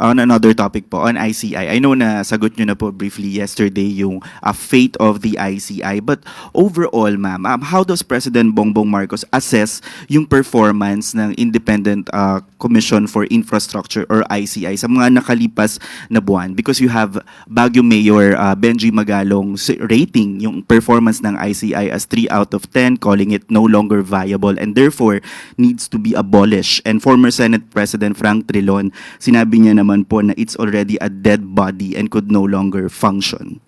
On another topic po, on ICI, I know na sagot nyo na po briefly yesterday yung fate of the ICI. But overall, ma'am, how does President Bongbong Marcos assess yung performance ng Independent Commission for Infrastructure or ICI sa mga nakalipas na buwan? Because you have Baguio Mayor Benji Magalong's rating yung performance ng ICI as 3 out of 10, calling it no longer viable and therefore needs to be abolished. And former Senate President Frank Trilon, sinabi niya naman po na it's already a dead body and could no longer function.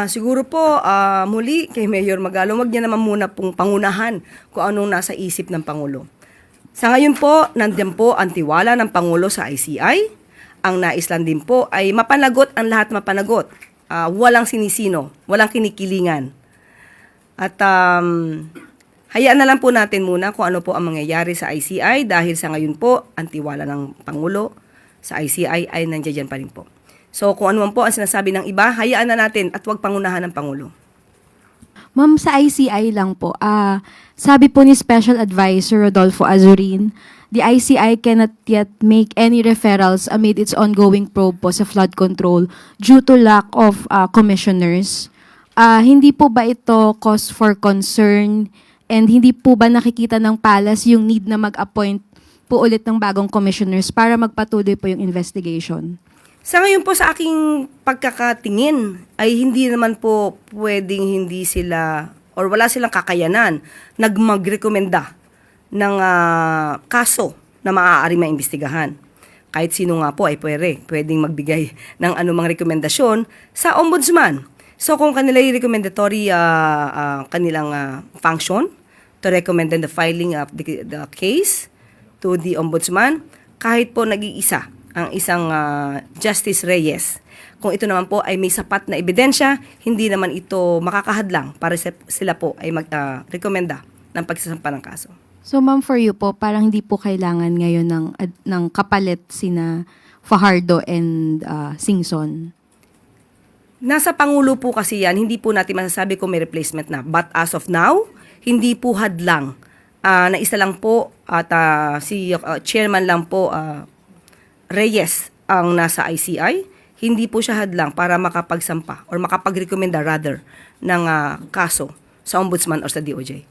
Siguro po, muli kay Mayor Magalong, wag niya naman muna pong pangunahan kung anong nasa isip ng Pangulo. Sa ngayon po, nandiyan po ang tiwala ng Pangulo sa ICI. Ang nais lang din po ay mapanagot ang lahat mapanagot. Walang sinisino, walang kinikilingan. At hayaan na lang po natin muna kung ano po ang mangyayari sa ICI dahil sa ngayon po, ang tiwala ng Pangulo sa ICI ay nandiyan pa rin po. So kung ano man po ang sinasabi ng iba, hayaan na natin at huwag pangunahan ng Pangulo. Ma'am, sa ICI lang po, sabi po ni Special Advisor Rodolfo Azurin, the ICI cannot yet make any referrals amid its ongoing probe po sa flood control due to lack of commissioners. Hindi po ba ito cause for concern and hindi po ba nakikita ng Palace yung need na mag-appoint po ulit ng bagong commissioners para magpatuloy po yung investigation? Sa ngayon po sa aking pagkakatingin ay hindi naman po pwedeng hindi sila or wala silang kakayanan magrekomenda ng kaso na maaari maimbestigahan. Kahit sino nga po ay pwedeng magbigay ng anumang rekomendasyon sa ombudsman. So kung kanila yung recommendatory kanilang function to recommend the filing of the case to the ombudsman, kahit po nag-iisa ang isang Justice Reyes. Kung ito naman po ay may sapat na ebidensya, hindi naman ito makakahadlang para sila po ay mag-rekomenda ng pagsasampa ng kaso. So ma'am, for you po, parang hindi po kailangan ngayon ng kapalit sina Fajardo and Singson? Nasa Pangulo po kasi yan, hindi po natin masasabi kung may replacement na. But as of now, hindi po hadlang. Na isa lang po at si chairman lang po Reyes ang nasa ICI, hindi po siya hadlang para makapagsampa or makapagrekomenda rather ng kaso sa ombudsman or sa DOJ.